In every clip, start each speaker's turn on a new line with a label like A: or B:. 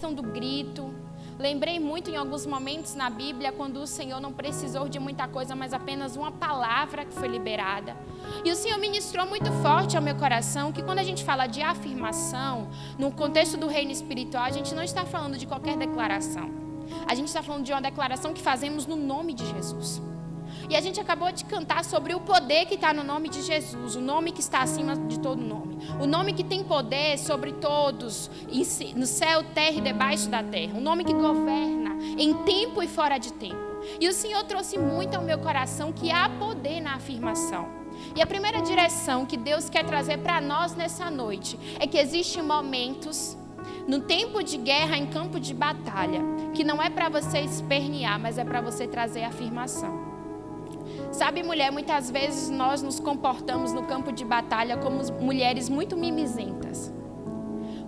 A: do grito. Lembrei muito em alguns momentos na Bíblia quando o Senhor não precisou de muita coisa, mas apenas uma palavra que foi liberada. E o Senhor ministrou muito forte ao meu coração que quando a gente fala de afirmação, no contexto do reino espiritual, a gente não está falando de qualquer declaração. A gente está falando de uma declaração que fazemos no nome de Jesus. E a gente acabou de cantar sobre o poder que está no nome de Jesus, o nome que está acima de todo nome. O nome que tem poder sobre todos, no céu, terra e debaixo da terra. O nome que governa em tempo e fora de tempo. E o Senhor trouxe muito ao meu coração que há poder na afirmação. E a primeira direção que Deus quer trazer para nós nessa noite é que existem momentos no tempo de guerra, em campo de batalha, que não é para você espernear, mas é para você trazer afirmação. Sabe, mulher, muitas vezes nós nos comportamos no campo de batalha como mulheres muito mimizentas.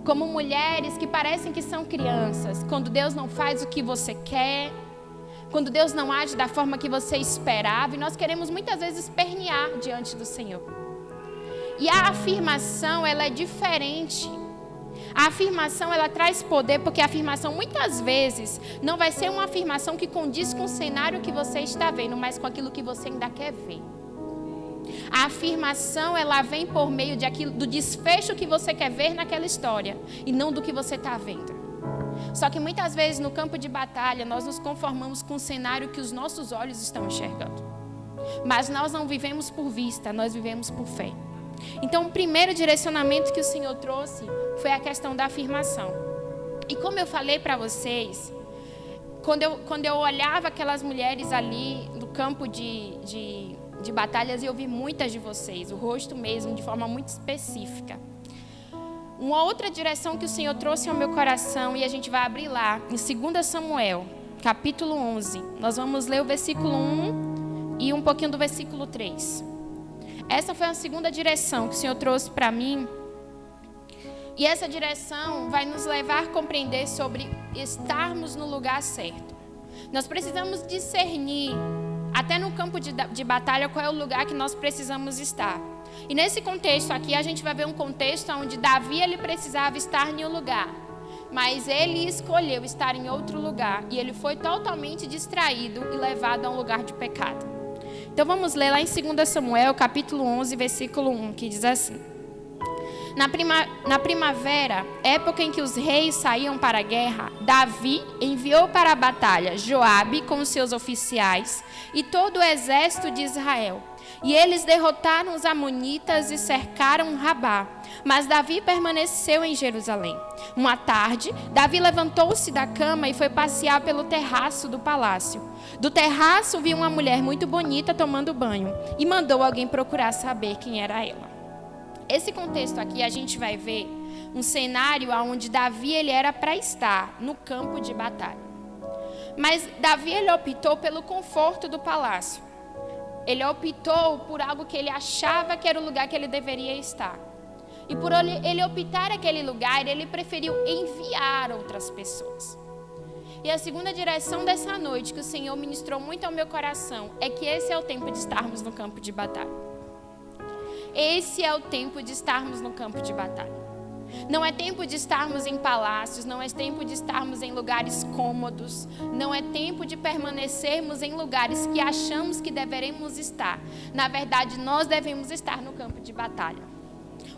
A: Como mulheres que parecem que são crianças. Quando Deus não faz o que você quer. Quando Deus não age da forma que você esperava. E nós queremos muitas vezes espernear diante do Senhor. E a afirmação, ela é diferente. A afirmação, ela traz poder, porque a afirmação muitas vezes não vai ser uma afirmação que condiz com o cenário que você está vendo, mas com aquilo que você ainda quer ver. A afirmação, ela vem por meio do desfecho que você quer ver naquela história, e não do que você está vendo. Só que muitas vezes no campo de batalha, nós nos conformamos com o cenário que os nossos olhos estão enxergando. Mas nós não vivemos por vista, nós vivemos por fé. Então, o primeiro direcionamento que o Senhor trouxe foi a questão da afirmação. E como eu falei para vocês, quando eu olhava aquelas mulheres ali no campo de batalhas, eu vi muitas de vocês, o rosto mesmo, de forma muito específica. Uma outra direção que o Senhor trouxe ao meu coração, e a gente vai abrir lá, em 2 Samuel, capítulo 11. Nós vamos ler o versículo 1 e um pouquinho do versículo 3. Essa foi a segunda direção que o Senhor trouxe para mim. E essa direção vai nos levar a compreender sobre estarmos no lugar certo. Nós precisamos discernir, até no campo de batalha, qual é o lugar que nós precisamos estar. E nesse contexto aqui, a gente vai ver um contexto onde Davi ele precisava estar em um lugar. Mas ele escolheu estar em outro lugar. E ele foi totalmente distraído e levado a um lugar de pecado. Então vamos ler lá em 2 Samuel, capítulo 11, versículo 1, que diz assim. Na primavera, época em que os reis saíam para a guerra, Davi enviou para a batalha Joabe com os seus oficiais e todo o exército de Israel. E eles derrotaram os amonitas e cercaram Rabá. Mas Davi permaneceu em Jerusalém. Uma tarde, Davi levantou-se da cama e foi passear pelo terraço do palácio. Do terraço viu uma mulher muito bonita tomando banho e mandou alguém procurar saber quem era ela. Esse contexto aqui a gente vai ver um cenário onde Davi ele era para estar no campo de batalha. Mas Davi ele optou pelo conforto do palácio. Ele optou por algo que ele achava que era o lugar que ele deveria estar. E por ele optar aquele lugar, ele preferiu enviar outras pessoas. E a segunda direção dessa noite que o Senhor ministrou muito ao meu coração é que esse é o tempo de estarmos no campo de batalha. Esse é o tempo de estarmos no campo de batalha. Não é tempo de estarmos em palácios, não é tempo de estarmos em lugares cômodos, não é tempo de permanecermos em lugares que achamos que deveremos estar. Na verdade, nós devemos estar no campo de batalha.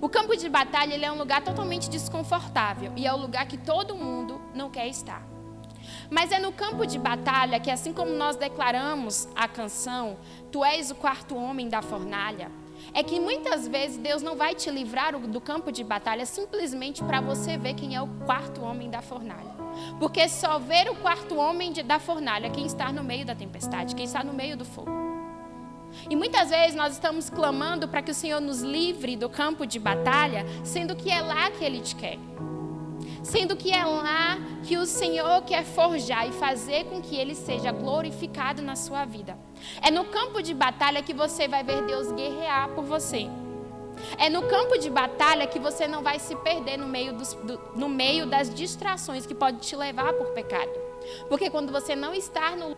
A: O campo de batalha ele é um lugar totalmente desconfortável e é o lugar que todo mundo não quer estar. Mas é no campo de batalha que, assim como nós declaramos a canção, Tu és o quarto homem da fornalha, é que muitas vezes Deus não vai te livrar do campo de batalha simplesmente para você ver quem é o quarto homem da fornalha. Porque só ver o quarto homem da fornalha é quem está no meio da tempestade, quem está no meio do fogo. E muitas vezes nós estamos clamando para que o Senhor nos livre do campo de batalha, sendo que é lá que Ele te quer. Sendo que é lá que o Senhor quer forjar e fazer com que Ele seja glorificado na sua vida. É no campo de batalha que você vai ver Deus guerrear por você. É no campo de batalha que você não vai se perder no meio das distrações que pode te levar por pecado. Porque quando você não está no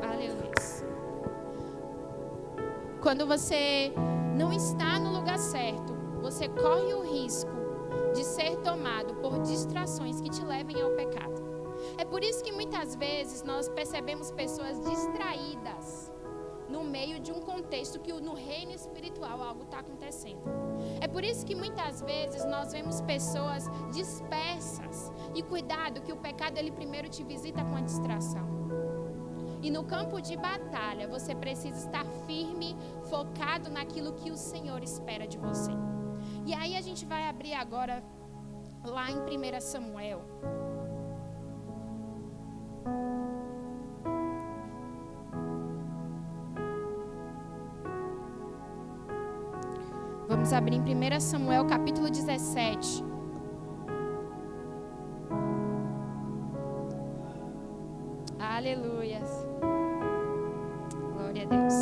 A: Aleluia. quando você não está no lugar certo, você corre o risco de ser tomado por distrações que te levem ao pecado. É por isso que muitas vezes nós percebemos pessoas distraídas no meio de um contexto que no reino espiritual algo está acontecendo. É por isso que muitas vezes nós vemos pessoas dispersas. E cuidado que o pecado ele primeiro te visita com a distração. E no campo de batalha você precisa estar firme, focado naquilo que o Senhor espera de você. E aí a gente vai abrir agora lá em 1 Samuel. Vamos abrir em 1 Samuel capítulo 17. Aleluias. Glória a Deus.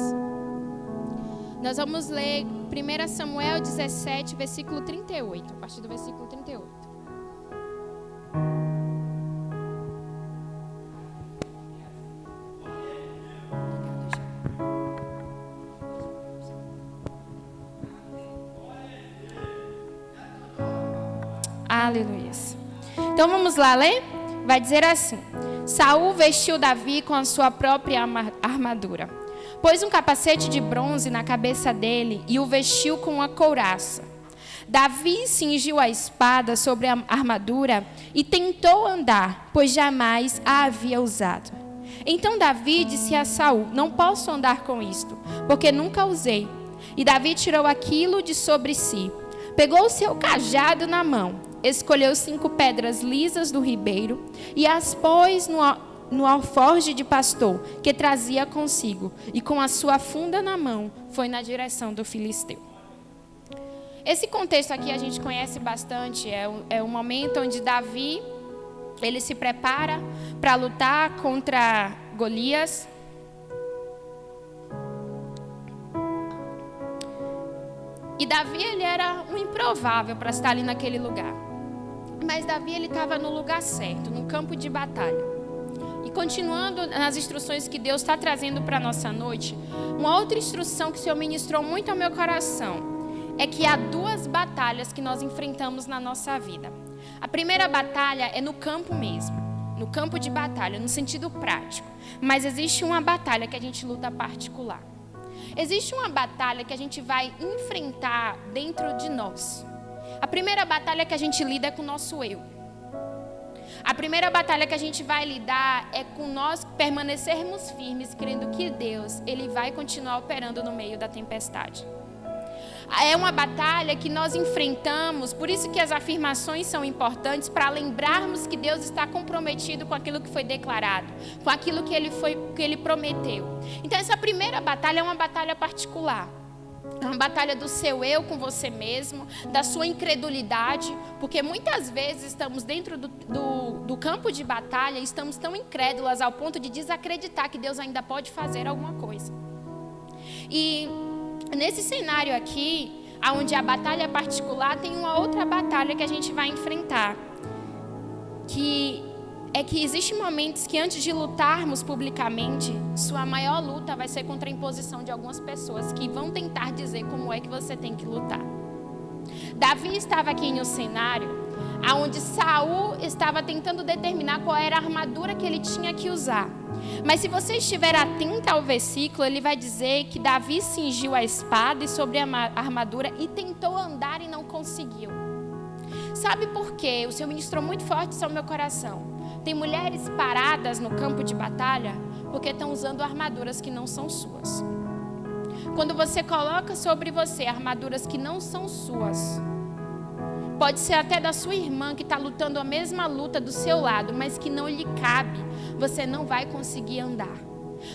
A: Nós vamos ler 1 Samuel 17, versículo 38. A partir do versículo 38. Aleluias. Então vamos lá ler? Vai dizer assim: Saul vestiu Davi com a sua própria armadura. Pôs um capacete de bronze na cabeça dele e o vestiu com uma couraça. Davi cingiu a espada sobre a armadura e tentou andar, pois jamais a havia usado. Então Davi disse a Saul: Não posso andar com isto, porque nunca usei. E Davi tirou aquilo de sobre si. Pegou o seu cajado na mão, escolheu 5 pedras lisas do ribeiro e as pôs no alforje de pastor que trazia consigo, e com a sua funda na mão foi na direção do filisteu. Esse contexto aqui a gente conhece bastante, é um momento onde Davi ele se prepara para lutar contra Golias. E Davi ele era um improvável para estar ali naquele lugar. Mas Davi ele estava no lugar certo, no campo de batalha. E continuando nas instruções que Deus está trazendo para a nossa noite, uma outra instrução que o Senhor ministrou muito ao meu coração é que há 2 batalhas que nós enfrentamos na nossa vida. A primeira batalha é no campo mesmo, no campo de batalha, no sentido prático. Mas existe uma batalha que a gente luta particular. Existe uma batalha que a gente vai enfrentar dentro de nós. A primeira batalha que a gente lida é com o nosso eu. A primeira batalha que a gente vai lidar é com nós permanecermos firmes, crendo que Deus ele vai continuar operando no meio da tempestade. É uma batalha que nós enfrentamos, por isso que as afirmações são importantes, para lembrarmos que Deus está comprometido com aquilo que foi declarado, com aquilo que Ele prometeu. Então essa primeira batalha é uma batalha particular. É uma batalha do seu eu com você mesmo, da sua incredulidade, porque muitas vezes estamos dentro do campo de batalha e estamos tão incrédulas ao ponto de desacreditar que Deus ainda pode fazer alguma coisa. E nesse cenário aqui, onde a batalha é particular, tem uma outra batalha que a gente vai enfrentar, que existem momentos que antes de lutarmos publicamente, sua maior luta vai ser contra a imposição de algumas pessoas que vão tentar dizer como é que você tem que lutar. Davi estava aqui no cenário onde Saul estava tentando determinar qual era a armadura que ele tinha que usar. Mas se você estiver atento ao versículo, ele vai dizer que Davi cingiu a espada e sobre a armadura e tentou andar e não conseguiu. Sabe por quê? O Senhor ministrou muito forte isso ao meu coração. Tem mulheres paradas no campo de batalha porque estão usando armaduras que não são suas. Quando você coloca sobre você armaduras que não são suas, pode ser até da sua irmã que está lutando a mesma luta do seu lado, mas que não lhe cabe, você não vai conseguir andar.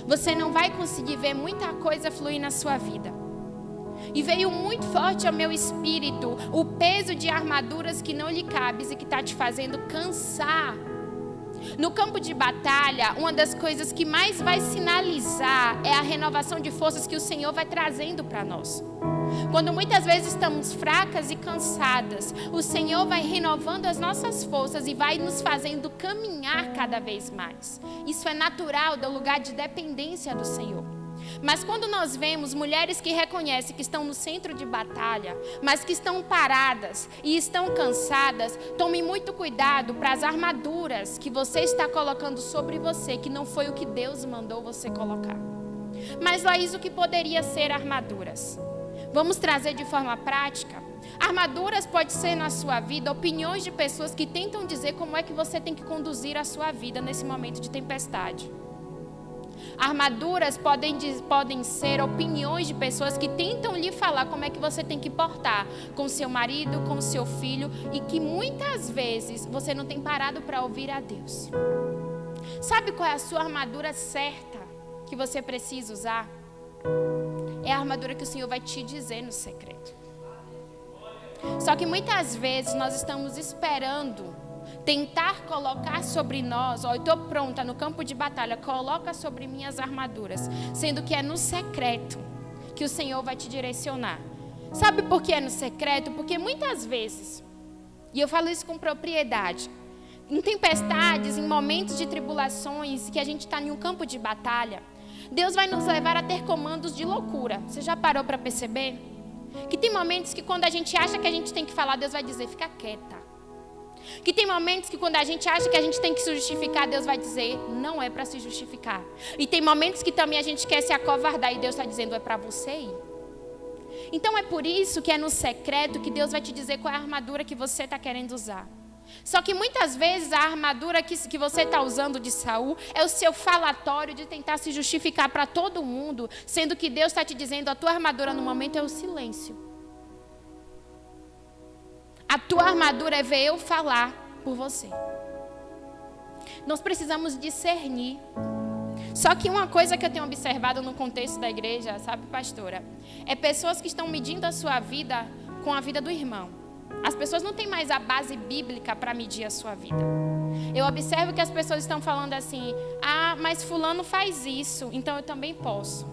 A: Você não vai conseguir ver muita coisa fluir na sua vida. E veio muito forte ao meu espírito o peso de armaduras que não lhe cabem e que está te fazendo cansar. No campo de batalha, uma das coisas que mais vai sinalizar é a renovação de forças que o Senhor vai trazendo para nós. Quando muitas vezes estamos fracas e cansadas, o Senhor vai renovando as nossas forças e vai nos fazendo caminhar cada vez mais. Isso é natural do lugar de dependência do Senhor. Mas quando nós vemos mulheres que reconhecem que estão no centro de batalha, mas que estão paradas e estão cansadas, tome muito cuidado para as armaduras que você está colocando sobre você, que não foi o que Deus mandou você colocar. Mas, Laís, o que poderia ser armaduras? Vamos trazer de forma prática. Armaduras pode ser na sua vida opiniões de pessoas que tentam dizer como é que você tem que conduzir a sua vida nesse momento de tempestade. Armaduras podem ser opiniões de pessoas que tentam lhe falar como é que você tem que portar com seu marido, com seu filho, e que muitas vezes você não tem parado para ouvir a Deus. Sabe qual é a sua armadura certa que você precisa usar? É a armadura que o Senhor vai te dizer no secreto. Só que muitas vezes nós estamos esperando tentar colocar sobre nós, eu estou pronta no campo de batalha, coloca sobre minhas armaduras, sendo que é no secreto que o Senhor vai te direcionar. Sabe por que é no secreto? Porque muitas vezes, e eu falo isso com propriedade, em tempestades, em momentos de tribulações, que a gente está em um campo de batalha, Deus vai nos levar a ter comandos de loucura. Você já parou para perceber? Que tem momentos que quando a gente acha que a gente tem que falar, Deus vai dizer, fica quieta. Que tem momentos que quando a gente acha que a gente tem que se justificar, Deus vai dizer, não é para se justificar. E tem momentos que também a gente quer se acovardar e Deus está dizendo, é para você ir. Então é por isso que é no secreto que Deus vai te dizer qual é a armadura que você está querendo usar. Só que muitas vezes a armadura que você está usando de Saul é o seu falatório de tentar se justificar para todo mundo, sendo que Deus está te dizendo, a tua armadura no momento é o silêncio. A tua armadura é ver eu falar por você. Nós precisamos discernir. Só que uma coisa que eu tenho observado no contexto da igreja, sabe, pastora? É pessoas que estão medindo a sua vida com a vida do irmão. As pessoas não têm mais a base bíblica para medir a sua vida. Eu observo que as pessoas estão falando assim, mas fulano faz isso, então eu também posso.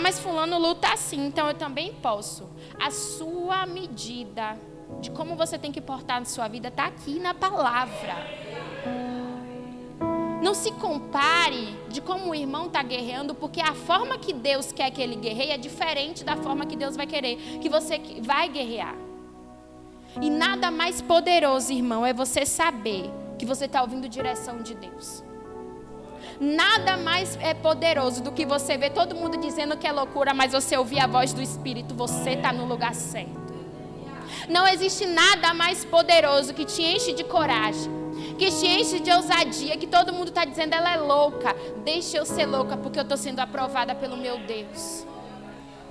A: Mas fulano luta assim, então eu também posso. A sua medida de como você tem que portar na sua vida está aqui na palavra. Não se compare de como o irmão está guerreando, porque a forma que Deus quer que ele guerreie é diferente da forma que Deus vai querer que você vai guerrear. E nada mais poderoso, irmão, é você saber que você está ouvindo direção de Deus. Nada mais é poderoso do que você ver todo mundo dizendo que é loucura, mas você ouvir a voz do Espírito, você está no lugar certo. Não existe nada mais poderoso que te enche de coragem, que te enche de ousadia, que todo mundo está dizendo, ela é louca. Deixa eu ser louca porque eu estou sendo aprovada pelo meu Deus.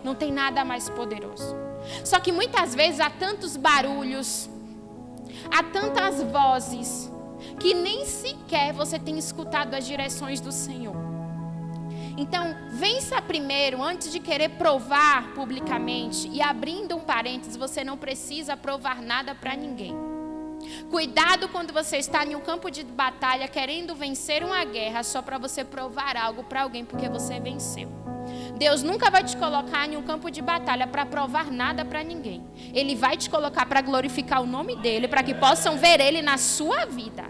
A: Não tem nada mais poderoso. Só que muitas vezes há tantos barulhos, há tantas vozes, que nem sequer você tem escutado as direções do Senhor. Então, vença primeiro, antes de querer provar publicamente. E abrindo um parênteses, você não precisa provar nada para ninguém. Cuidado quando você está em um campo de batalha querendo vencer uma guerra só para você provar algo para alguém porque você venceu. Deus nunca vai te colocar em um campo de batalha para provar nada para ninguém. Ele vai te colocar para glorificar o nome dele, para que possam ver ele na sua vida.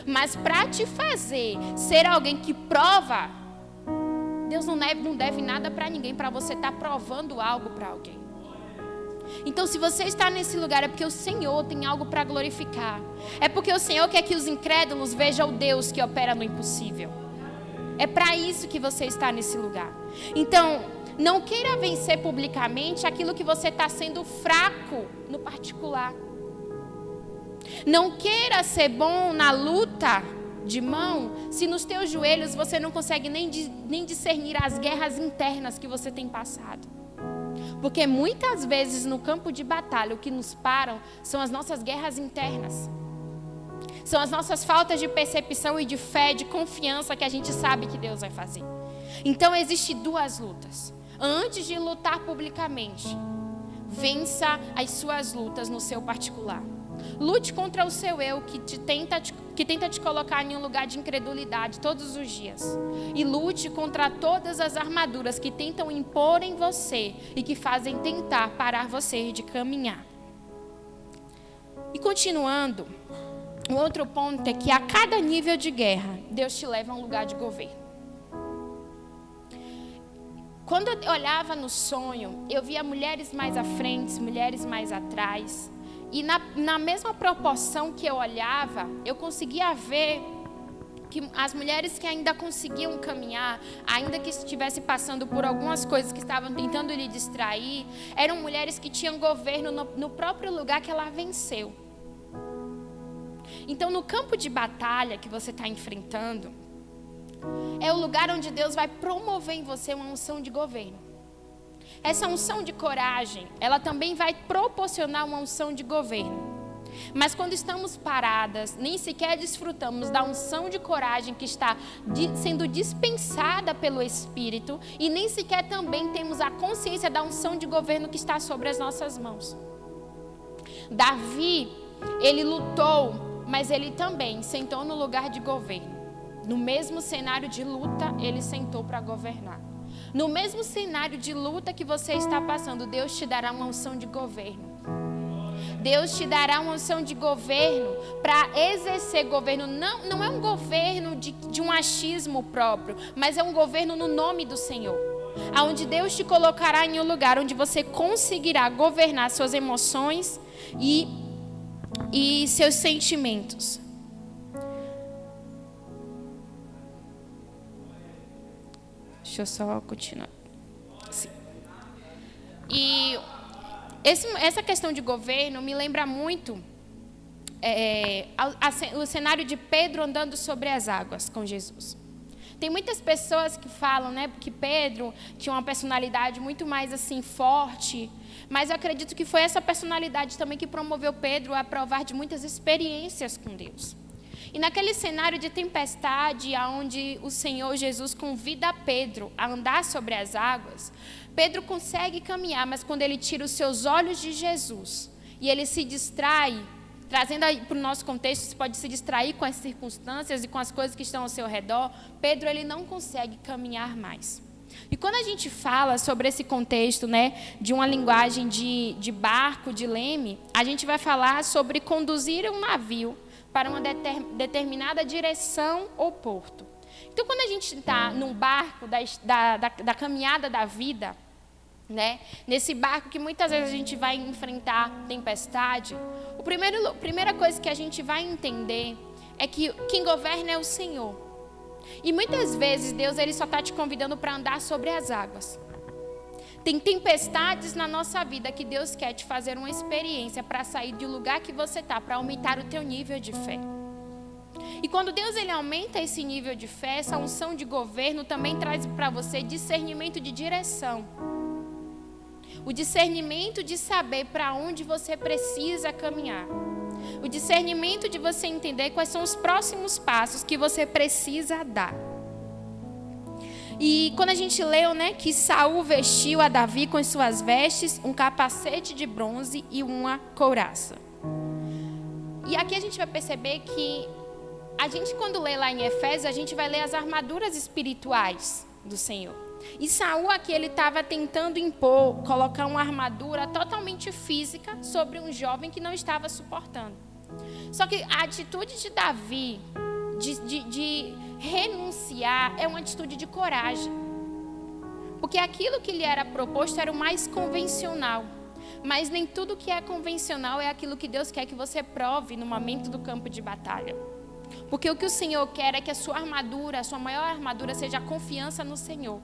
A: Mas para te fazer ser alguém que prova, Deus não deve nada para ninguém, para você estar provando algo para alguém. Então, se você está nesse lugar, é porque o Senhor tem algo para glorificar. É porque o Senhor quer que os incrédulos vejam o Deus que opera no impossível. É para isso que você está nesse lugar. Então, não queira vencer publicamente aquilo que você está sendo fraco no particular. Não queira ser bom na luta de mão, se nos teus joelhos você não consegue nem discernir as guerras internas que você tem passado. Porque muitas vezes no campo de batalha o que nos param são as nossas guerras internas. São as nossas faltas de percepção e de fé, de confiança que a gente sabe que Deus vai fazer. Então existem duas lutas. Antes de lutar publicamente, vença as suas lutas no seu particular. Lute contra o seu eu que tenta te colocar em um lugar de incredulidade todos os dias. E lute contra todas as armaduras que tentam impor em você e que fazem tentar parar você de caminhar. E continuando, o outro ponto é que a cada nível de guerra, Deus te leva a um lugar de governo. quando eu olhava no sonho, eu via mulheres mais à frente, mulheres mais atrás. E na mesma proporção que eu olhava, eu conseguia ver que as mulheres que ainda conseguiam caminhar, ainda que estivessem passando por algumas coisas que estavam tentando lhe distrair, eram mulheres que tinham governo no próprio lugar que ela venceu. Então, no campo de batalha que você está enfrentando, é o lugar onde Deus vai promover em você uma unção de governo. Essa unção de coragem, ela também vai proporcionar uma unção de governo. Mas quando estamos paradas, nem sequer desfrutamos da unção de coragem que está sendo dispensada pelo Espírito, e nem sequer também temos a consciência da unção de governo que está sobre as nossas mãos. Davi, ele lutou, mas ele também sentou no lugar de governo. No mesmo cenário de luta, ele sentou para governar. No mesmo cenário de luta que você está passando, Deus te dará uma unção de governo. Deus te dará uma unção de governo para exercer governo. Não é um governo de um achismo próprio, mas é um governo no nome do Senhor. Onde Deus te colocará em um lugar onde você conseguirá governar suas emoções e seus sentimentos. Deixa eu só continuar. Sim. E essa questão de governo me lembra muito o cenário de Pedro andando sobre as águas com Jesus. Tem muitas pessoas que falam, né, que Pedro tinha uma personalidade muito mais assim forte, mas eu acredito que foi essa personalidade também que promoveu Pedro a provar de muitas experiências com Deus. E naquele cenário de tempestade, onde o Senhor Jesus convida Pedro a andar sobre as águas, Pedro consegue caminhar, mas quando ele tira os seus olhos de Jesus e ele se distrai, trazendo aí para o nosso contexto, você pode se distrair com as circunstâncias e com as coisas que estão ao seu redor, Pedro ele não consegue caminhar mais. E quando a gente fala sobre esse contexto, né, de uma linguagem de barco, de leme, a gente vai falar sobre conduzir um navio para uma determinada direção ou porto. Então, quando a gente está num barco da caminhada da vida, né, nesse barco que muitas vezes a gente vai enfrentar tempestade, a primeira coisa que a gente vai entender é que quem governa é o Senhor. E muitas vezes Deus ele só está te convidando para andar sobre as águas. Tem tempestades na nossa vida que Deus quer te fazer uma experiência para sair do lugar que você está, para aumentar o teu nível de fé. E quando Deus ele aumenta esse nível de fé, essa unção de governo também traz para você discernimento de direção. O discernimento de saber para onde você precisa caminhar. O discernimento de você entender quais são os próximos passos que você precisa dar. E quando a gente leu, né, que Saul vestiu a Davi com as suas vestes, um capacete de bronze e uma couraça. E aqui a gente vai perceber que a gente, quando lê lá em Efésios, a gente vai ler as armaduras espirituais do Senhor. E Saul aqui, ele estava tentando colocar uma armadura totalmente física sobre um jovem que não estava suportando. Só que a atitude de Davi, de renunciar, é uma atitude de coragem. Porque aquilo que lhe era proposto era o mais convencional. Mas nem tudo que é convencional é aquilo que Deus quer que você prove no momento do campo de batalha. Porque o que o Senhor quer é que a sua armadura, a sua maior armadura, seja a confiança no Senhor.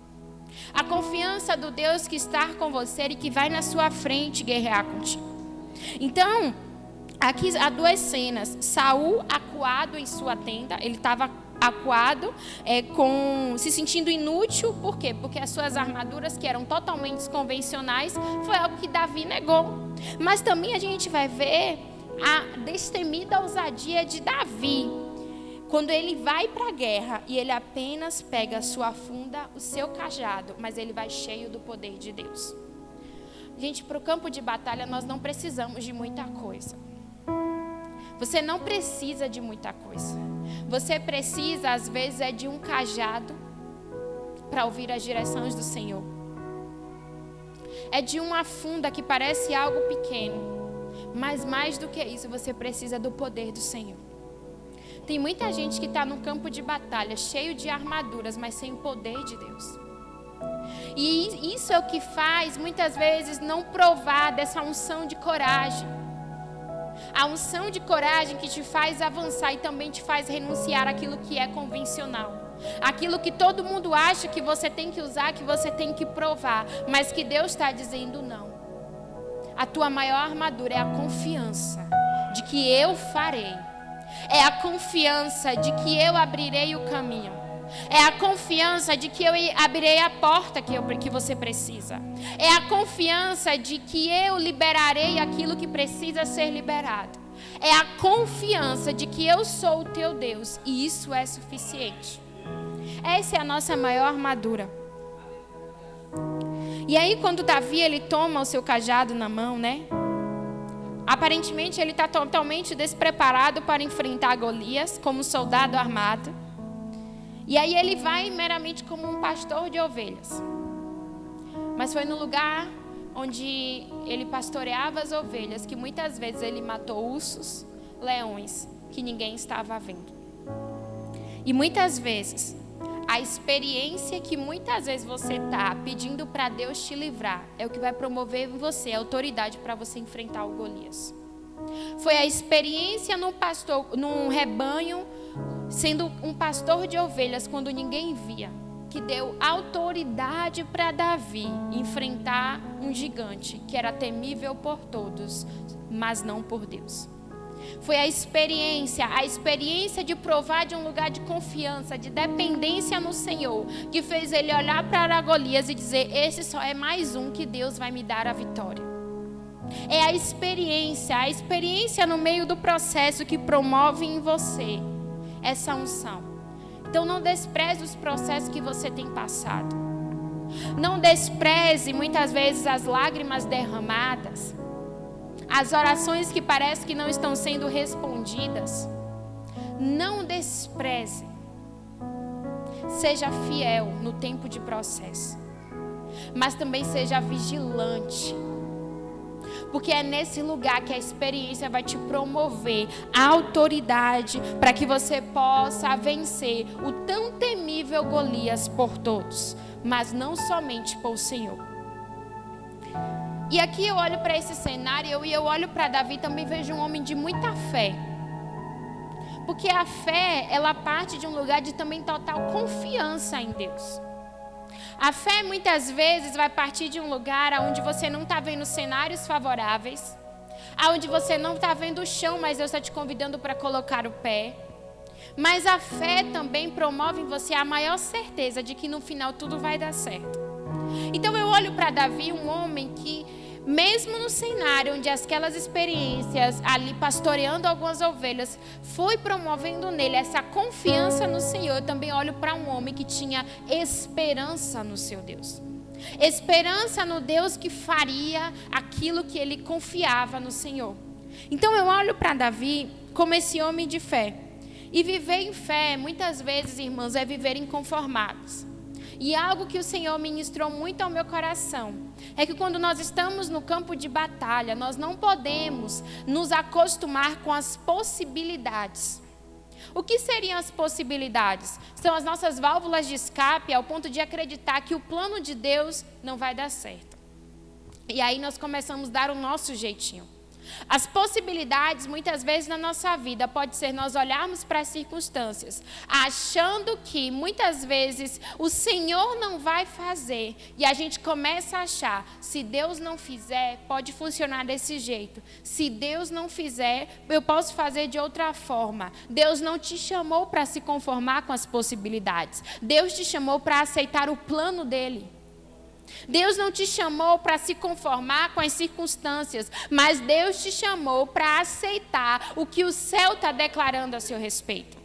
A: A confiança do Deus que está com você e que vai na sua frente guerrear contigo. Então, aqui há duas cenas. Saul acuado em sua tenda, ele estava acuado, se sentindo inútil. Por quê? Porque as suas armaduras, que eram totalmente convencionais, foi algo que Davi negou. Mas também a gente vai ver a destemida ousadia de Davi, quando ele vai para a guerra e ele apenas pega a sua funda, o seu cajado, mas ele vai cheio do poder de Deus. Gente, para o campo de batalha nós não precisamos de muita coisa. Você não precisa de muita coisa. Você precisa, às vezes, de um cajado para ouvir as direções do Senhor. É de uma funda que parece algo pequeno, mas mais do que isso, você precisa do poder do Senhor. Tem muita gente que está no campo de batalha, cheio de armaduras, mas sem o poder de Deus. E isso é o que faz, muitas vezes, não provar dessa unção de coragem. A unção de coragem que te faz avançar e também te faz renunciar àquilo que é convencional. Aquilo que todo mundo acha que você tem que usar, que você tem que provar. Mas que Deus está dizendo não. A tua maior armadura é a confiança de que eu farei. É a confiança de que eu abrirei o caminho. É a confiança de que eu abrirei a porta que você precisa. É a confiança de que eu liberarei aquilo que precisa ser liberado. É a confiança de que eu sou o teu Deus e isso é suficiente. Essa é a nossa maior armadura. E aí quando Davi ele toma o seu cajado na mão, né? Aparentemente ele está totalmente despreparado para enfrentar Golias como soldado armado. E aí ele vai meramente como um pastor de ovelhas. Mas foi no lugar onde ele pastoreava as ovelhas que muitas vezes ele matou ursos, leões, que ninguém estava vendo. E muitas vezes, a experiência que muitas vezes você está pedindo para Deus te livrar é o que vai promover em você a autoridade para você enfrentar o Golias. Foi a experiência num rebanho, sendo um pastor de ovelhas quando ninguém via, que deu autoridade para Davi enfrentar um gigante que era temível por todos, mas não por Deus. Foi a experiência de provar de um lugar de confiança, de dependência no Senhor, que fez ele olhar para Golias e dizer: esse só é mais um que Deus vai me dar a vitória. É a experiência no meio do processo que promove em você essa unção. Então não despreze os processos que você tem passado. Não despreze muitas vezes as lágrimas derramadas. As orações que parece que não estão sendo respondidas. Não despreze. Seja fiel no tempo de processo. Mas também seja vigilante. Porque é nesse lugar que a experiência vai te promover a autoridade para que você possa vencer o tão temível Golias por todos, mas não somente por Senhor. E aqui eu olho para esse cenário e eu olho para Davi e também vejo um homem de muita fé. Porque a fé, ela parte de um lugar de também total confiança em Deus. A fé muitas vezes vai partir de um lugar onde você não está vendo cenários favoráveis, onde você não está vendo o chão, mas Deus está te convidando para colocar o pé. Mas a fé também promove em você a maior certeza de que no final tudo vai dar certo. Então eu olho para Davi, um homem que, mesmo no cenário onde aquelas experiências ali pastoreando algumas ovelhas foi promovendo nele essa confiança no Senhor, eu também olho para um homem que tinha esperança no seu Deus. Esperança no Deus que faria aquilo que ele confiava no Senhor. Então eu olho para Davi como esse homem de fé. E viver em fé, muitas vezes, irmãos, é viver inconformados. E algo que o Senhor ministrou muito ao meu coração é que quando nós estamos no campo de batalha, nós não podemos nos acostumar com as possibilidades. O que seriam as possibilidades? São as nossas válvulas de escape ao ponto de acreditar que o plano de Deus não vai dar certo. E aí nós começamos a dar o nosso jeitinho. As possibilidades, muitas vezes na nossa vida, pode ser nós olharmos para as circunstâncias, achando que muitas vezes o Senhor não vai fazer. E a gente começa a achar, se Deus não fizer, pode funcionar desse jeito. Se Deus não fizer, eu posso fazer de outra forma. Deus não te chamou para se conformar com as possibilidades. Deus te chamou para aceitar o plano dele. Deus não te chamou para se conformar com as circunstâncias, mas Deus te chamou para aceitar o que o céu está declarando a seu respeito.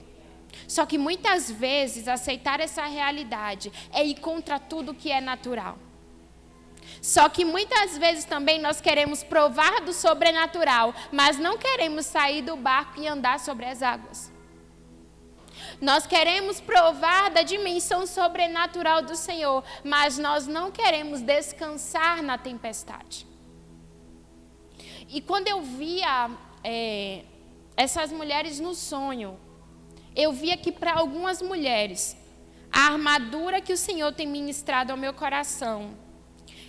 A: Só que muitas vezes aceitar essa realidade é ir contra tudo que é natural. Só que muitas vezes também nós queremos provar do sobrenatural, mas não queremos sair do barco e andar sobre as águas. Nós queremos provar da dimensão sobrenatural do Senhor, mas nós não queremos descansar na tempestade. E quando eu via essas mulheres no sonho, eu via que para algumas mulheres, A armadura que o Senhor tem ministrado ao meu coração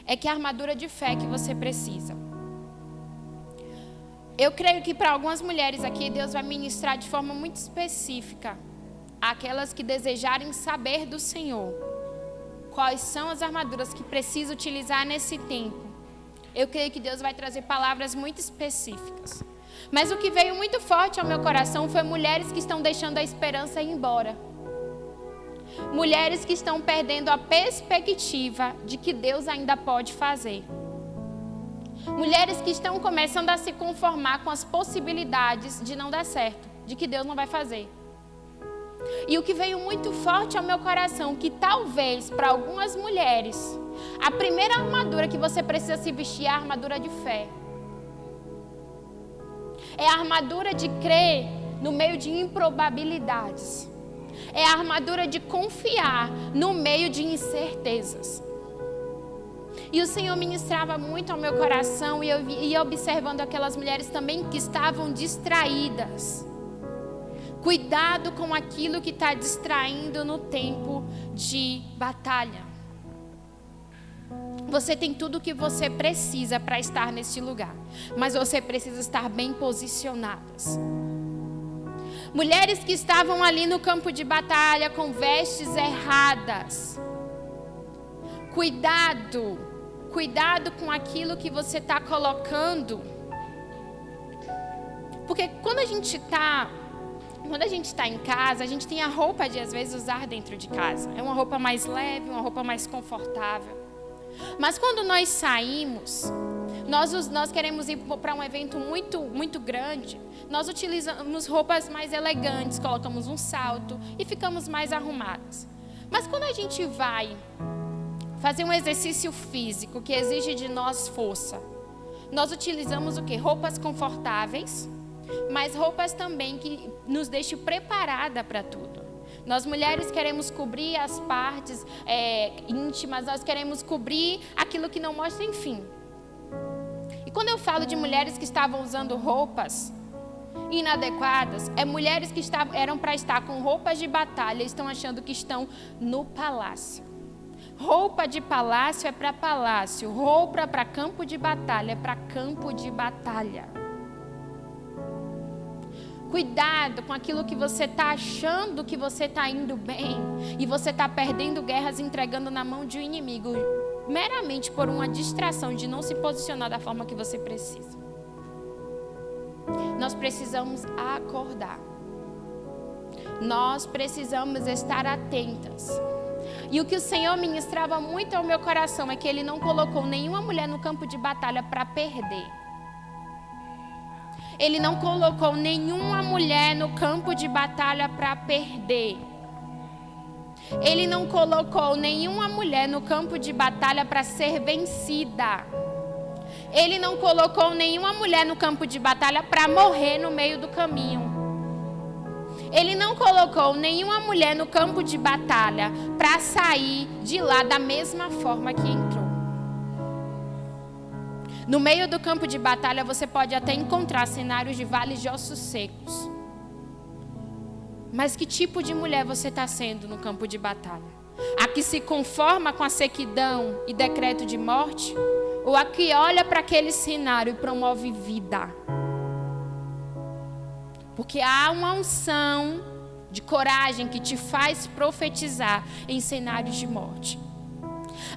A: é que a armadura de fé que você precisa. Eu creio que para algumas mulheres aqui, Deus vai ministrar de forma muito específica aquelas que desejarem saber do Senhor quais são as armaduras que precisa utilizar nesse tempo. Eu creio que Deus vai trazer palavras muito específicas. Mas o que veio muito forte ao meu coração foi mulheres que estão deixando a esperança ir embora. Mulheres que estão perdendo a perspectiva de que Deus ainda pode fazer. Mulheres que estão começando a se conformar com as possibilidades de não dar certo, de que Deus não vai fazer. E o que veio muito forte ao meu coração, que talvez para algumas mulheres, a primeira armadura que você precisa se vestir é a armadura de fé. É a armadura de crer no meio de improbabilidades. É a armadura de confiar no meio de incertezas. E o Senhor ministrava muito ao meu coração e eu ia observando aquelas mulheres também que estavam distraídas. Cuidado com aquilo que está distraindo no tempo de batalha. Você tem tudo o que você precisa para estar nesse lugar, mas você precisa estar bem posicionadas. Mulheres que estavam ali no campo de batalha com vestes erradas. Cuidado com aquilo que você está colocando. Porque quando a gente está em casa, a gente tem a roupa de às vezes usar dentro de casa. É uma roupa mais leve, uma roupa mais confortável. Mas quando nós saímos, nós queremos ir para um evento muito, muito grande, nós utilizamos roupas mais elegantes, colocamos um salto e ficamos mais arrumadas. Mas quando a gente vai fazer um exercício físico que exige de nós força, nós utilizamos o quê? Roupas confortáveis, mas roupas também que nos deixem preparada para tudo. Nós mulheres queremos cobrir as partes íntimas, nós queremos cobrir aquilo que não mostra, enfim. E quando eu falo de mulheres que estavam usando roupas inadequadas, é mulheres que eram para estar com roupas de batalha e estão achando que estão no palácio. Roupa de palácio é para palácio, roupa para campo de batalha é para campo de batalha. Cuidado com aquilo que você está achando que você está indo bem e você está perdendo guerras, entregando na mão de um inimigo, meramente por uma distração de não se posicionar da forma que você precisa. Nós precisamos acordar. Nós precisamos estar atentas. E o que o Senhor ministrava muito ao meu coração é que Ele não colocou nenhuma mulher no campo de batalha para perder. Ele não colocou nenhuma mulher no campo de batalha para perder. Ele não colocou nenhuma mulher no campo de batalha para ser vencida. Ele não colocou nenhuma mulher no campo de batalha para morrer no meio do caminho. Ele não colocou nenhuma mulher no campo de batalha para sair de lá da mesma forma que entrou. No meio do campo de batalha você pode até encontrar cenários de vales de ossos secos. Mas que tipo de mulher você está sendo no campo de batalha? A que se conforma com a sequidão e decreto de morte? Ou a que olha para aquele cenário e promove vida? Porque há uma unção de coragem que te faz profetizar em cenários de morte.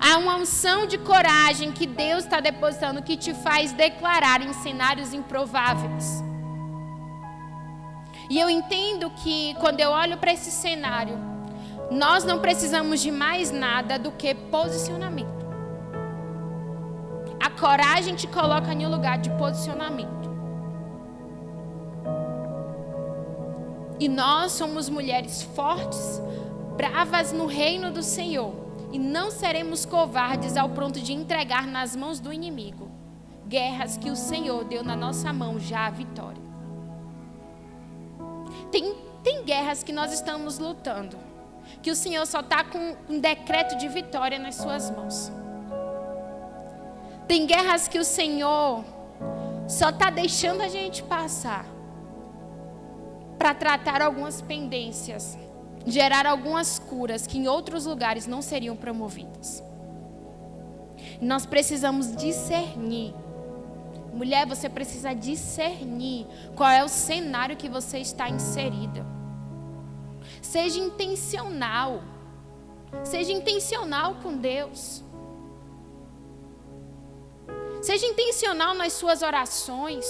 A: Há uma unção de coragem que Deus está depositando que te faz declarar em cenários improváveis. E eu entendo que quando eu olho para esse cenário, nós não precisamos de mais nada do que posicionamento. A coragem te coloca em um lugar de posicionamento. E nós somos mulheres fortes, bravas no reino do Senhor. E não seremos covardes ao ponto de entregar nas mãos do inimigo guerras que o Senhor deu na nossa mão já a vitória. Tem guerras que nós estamos lutando, que o Senhor só está com um decreto de vitória nas suas mãos. Tem guerras que o Senhor só está deixando a gente passar para tratar algumas pendências gerar algumas curas que em outros lugares não seriam promovidas. Nós precisamos discernir. Mulher, você precisa discernir qual é o cenário que você está inserida. Seja intencional. Seja intencional com Deus. Seja intencional nas suas orações.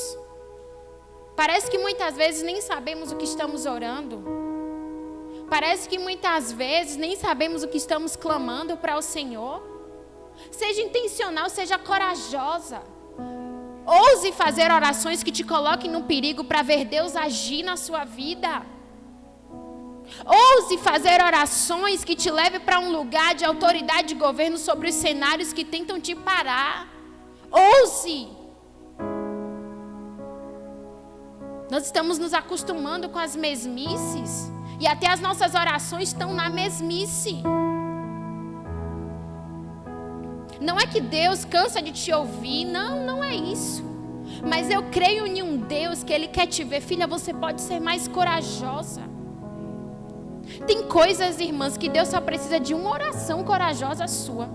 A: Parece que muitas vezes nem sabemos o que estamos orando. Parece que muitas vezes nem sabemos o que estamos clamando para o Senhor. Seja intencional, seja corajosa. Ouse fazer orações que te coloquem no perigo para ver Deus agir na sua vida. Ouse fazer orações que te levem para um lugar de autoridade e governo sobre os cenários que tentam te parar. Ouse. Nós estamos nos acostumando com as mesmices. E até as nossas orações estão na mesmice. Não é que Deus cansa de te ouvir. Não, não é isso. Mas eu creio em um Deus que Ele quer te ver. Filha, você pode ser mais corajosa. Tem coisas, irmãs, que Deus só precisa de uma oração corajosa sua.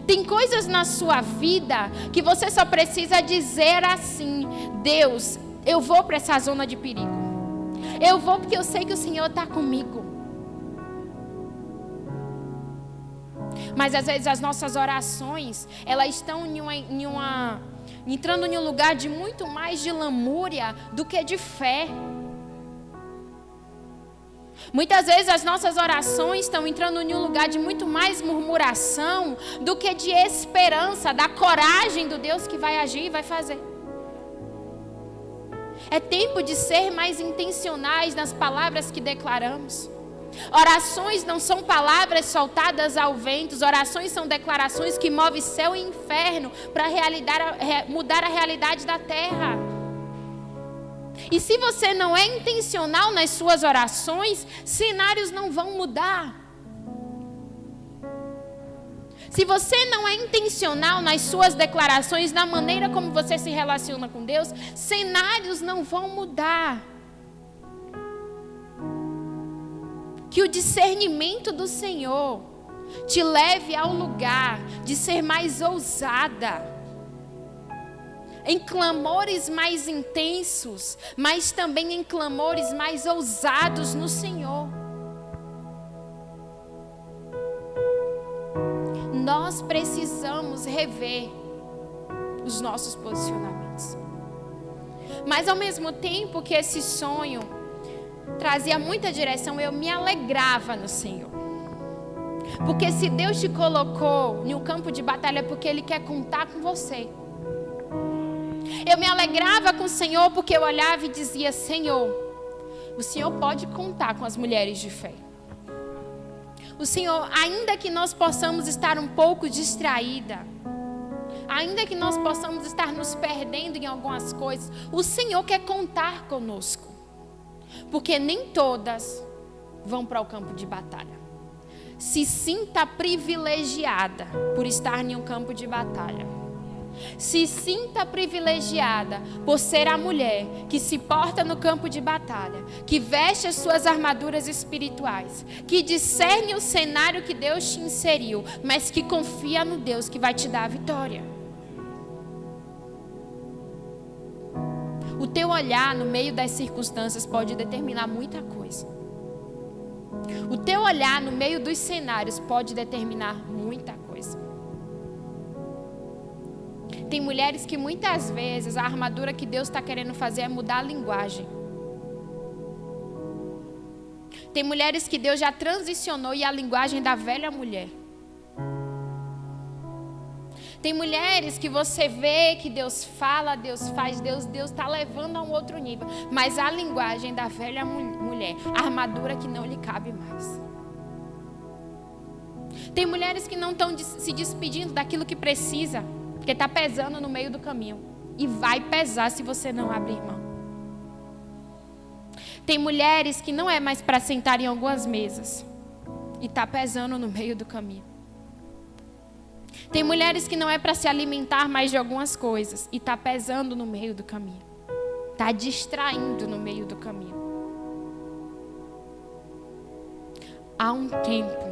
A: Tem coisas na sua vida que você só precisa dizer assim: Deus, eu vou para essa zona de perigo. Eu vou porque eu sei que o Senhor está comigo. Mas às vezes as nossas orações, elas estão entrando em um lugar de muito mais de lamúria do que de fé. Muitas vezes as nossas orações estão entrando em um lugar de muito mais murmuração do que de esperança, da coragem do Deus que vai agir e vai fazer. É tempo de ser mais intencionais nas palavras que declaramos. Orações não são palavras soltadas ao vento. Orações são declarações que movem céu e inferno para mudar a realidade da terra. E se você não é intencional nas suas orações, cenários não vão mudar. Se você não é intencional nas suas declarações, na maneira como você se relaciona com Deus, cenários não vão mudar. Que o discernimento do Senhor te leve ao lugar de ser mais ousada, em clamores mais intensos, mas também em clamores mais ousados no Senhor. Nós precisamos rever os nossos posicionamentos. Mas ao mesmo tempo que esse sonho trazia muita direção, eu me alegrava no Senhor. Porque se Deus te colocou em um campo de batalha, é porque Ele quer contar com você. Eu me alegrava com o Senhor porque eu olhava e dizia: Senhor, o Senhor pode contar com as mulheres de fé. O Senhor, ainda que nós possamos estar um pouco distraída, ainda que nós possamos estar nos perdendo em algumas coisas, o Senhor quer contar conosco. Porque nem todas vão para o campo de batalha. Se sinta privilegiada por estar em um campo de batalha. Se sinta privilegiada por ser a mulher que se porta no campo de batalha, que veste as suas armaduras espirituais, que discerne o cenário que Deus te inseriu, mas que confia no Deus que vai te dar a vitória. O teu olhar no meio das circunstâncias pode determinar muita coisa. O teu olhar no meio dos cenários pode determinar muita coisa. Tem mulheres que muitas vezes a armadura que Deus está querendo fazer é mudar a linguagem. Tem mulheres que Deus já transicionou e a linguagem da velha mulher. Tem mulheres que você vê que Deus fala, Deus faz, Deus está levando a um outro nível. Mas a linguagem da velha mulher, a armadura que não lhe cabe mais. Tem mulheres que não estão se despedindo daquilo que precisa, porque está pesando no meio do caminho. E vai pesar se você não abrir mão. Tem mulheres que não é mais para sentar em algumas mesas. E está pesando no meio do caminho. Tem mulheres que não é para se alimentar mais de algumas coisas. E está pesando no meio do caminho. Está distraindo no meio do caminho. há um tempo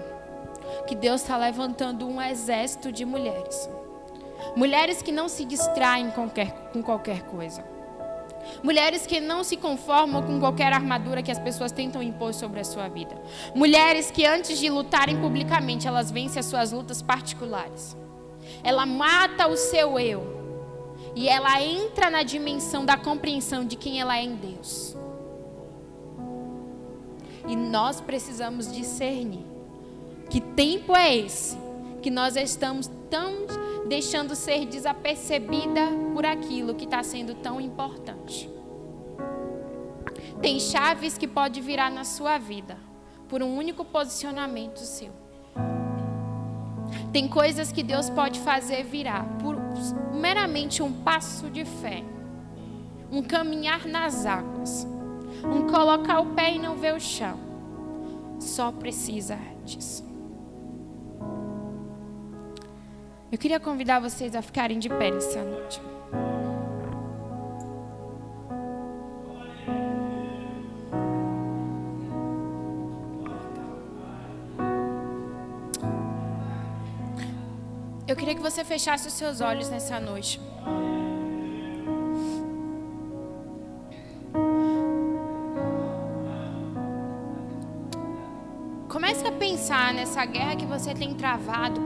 A: que Deus está levantando um exército de mulheres. Mulheres que não se distraem com qualquer coisa. Mulheres que não se conformam com qualquer armadura que as pessoas tentam impor sobre a sua vida. Mulheres que antes de lutarem publicamente, elas vencem as suas lutas particulares. Ela mata o seu eu. E ela entra na dimensão da compreensão de quem ela é em Deus. E nós precisamos discernir que tempo é esse que nós estamos tão deixando ser desapercebida por aquilo que está sendo tão importante. Tem chaves que pode virar na sua vida por um único posicionamento seu. Tem coisas que Deus pode fazer virar por meramente um passo de fé, um caminhar nas águas, um colocar o pé e não ver o chão. Só precisa disso. Eu queria convidar vocês a ficarem de pé nessa noite. Eu queria que você fechasse os seus olhos nessa noite. Comece a pensar nessa guerra que você tem travado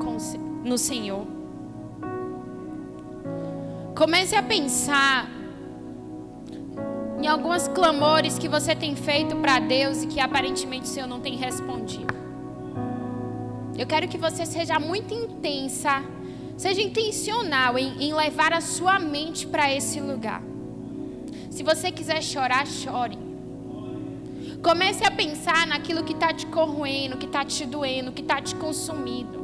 A: no Senhor. Comece a pensar em alguns clamores que você tem feito para Deus e que aparentemente o Senhor não tem respondido. Eu quero que você seja muito intensa, seja intencional em levar a sua mente para esse lugar. Se você quiser chorar, chore. Comece a pensar naquilo que está te corroendo, que está te doendo, que está te consumindo.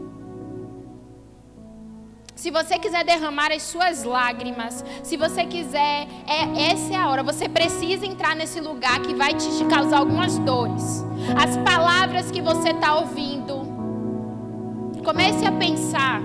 A: Se você quiser derramar as suas lágrimas, se você quiser, essa é a hora. Você precisa entrar nesse lugar que vai te causar algumas dores. As palavras que você está ouvindo, comece a pensar.